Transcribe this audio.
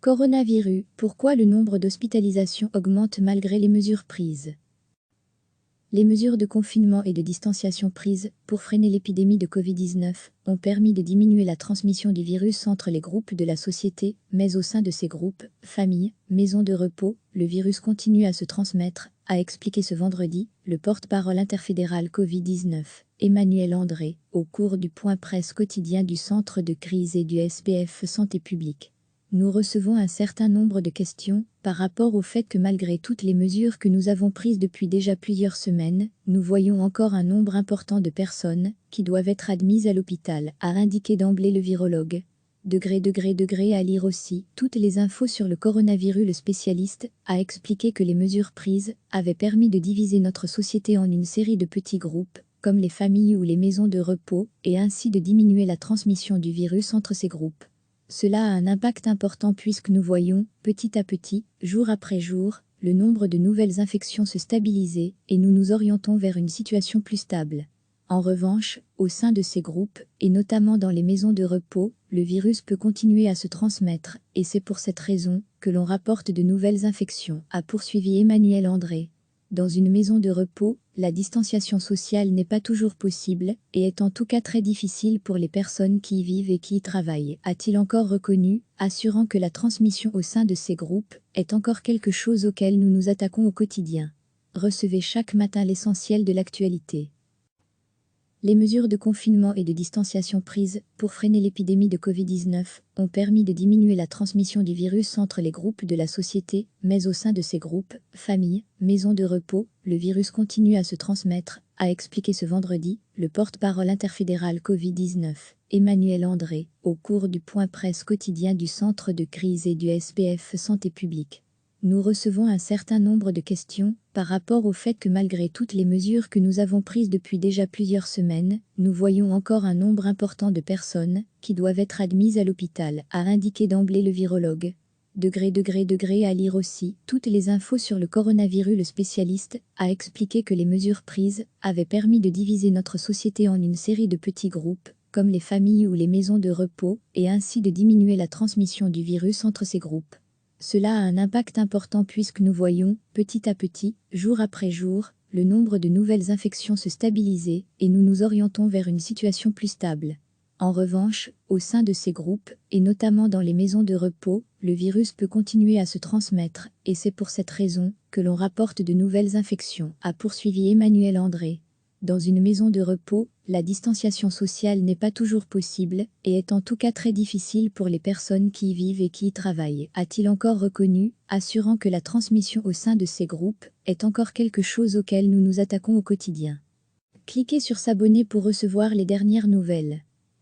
Coronavirus, pourquoi le nombre d'hospitalisations augmente malgré les mesures prises? Les mesures de confinement et de distanciation prises pour freiner l'épidémie de Covid-19 ont permis de diminuer la transmission du virus entre les groupes de la société, mais au sein de ces groupes, familles, maisons de repos, le virus continue à se transmettre, a expliqué ce vendredi le porte-parole interfédéral Covid-19, Emmanuel André, au cours du point presse quotidien du Centre de crise et du SPF Santé publique. Nous recevons un certain nombre de questions par rapport au fait que malgré toutes les mesures que nous avons prises depuis déjà plusieurs semaines, nous voyons encore un nombre important de personnes qui doivent être admises à l'hôpital, a indiqué d'emblée le virologue. À lire aussi toutes les infos sur le coronavirus. Le spécialiste a expliqué que les mesures prises avaient permis de diviser notre société en une série de petits groupes, comme les familles ou les maisons de repos, et ainsi de diminuer la transmission du virus entre ces groupes. Cela a un impact important puisque nous voyons, petit à petit, jour après jour, le nombre de nouvelles infections se stabiliser et nous nous orientons vers une situation plus stable. En revanche, au sein de ces groupes, et notamment dans les maisons de repos, le virus peut continuer à se transmettre, et c'est pour cette raison que l'on rapporte de nouvelles infections, a poursuivi Emmanuel André. Dans une maison de repos, la distanciation sociale n'est pas toujours possible et est en tout cas très difficile pour les personnes qui y vivent et qui y travaillent, a-t-il encore reconnu, assurant que la transmission au sein de ces groupes est encore quelque chose auquel nous nous attaquons au quotidien. Recevez chaque matin l'essentiel de l'actualité. Les mesures de confinement et de distanciation prises pour freiner l'épidémie de Covid-19 ont permis de diminuer la transmission du virus entre les groupes de la société, mais au sein de ces groupes, familles, maisons de repos, le virus continue à se transmettre, a expliqué ce vendredi le porte-parole interfédéral Covid-19, Emmanuel André, au cours du point presse quotidien du Centre de crise et du SPF Santé publique. Nous recevons un certain nombre de questions par rapport au fait que malgré toutes les mesures que nous avons prises depuis déjà plusieurs semaines, nous voyons encore un nombre important de personnes qui doivent être admises à l'hôpital, a indiqué d'emblée le virologue. À lire aussi toutes les infos sur le coronavirus. Le spécialiste a expliqué que les mesures prises avaient permis de diviser notre société en une série de petits groupes, comme les familles ou les maisons de repos, et ainsi de diminuer la transmission du virus entre ces groupes. Cela a un impact important puisque nous voyons, petit à petit, jour après jour, le nombre de nouvelles infections se stabiliser et nous nous orientons vers une situation plus stable. En revanche, au sein de ces groupes, et notamment dans les maisons de repos, le virus peut continuer à se transmettre, et c'est pour cette raison que l'on rapporte de nouvelles infections, a poursuivi Emmanuel André. Dans une maison de repos, la distanciation sociale n'est pas toujours possible et est en tout cas très difficile pour les personnes qui y vivent et qui y travaillent, a-t-il encore reconnu, assurant que la transmission au sein de ces groupes est encore quelque chose auquel nous nous attaquons au quotidien. Cliquez sur s'abonner pour recevoir les dernières nouvelles.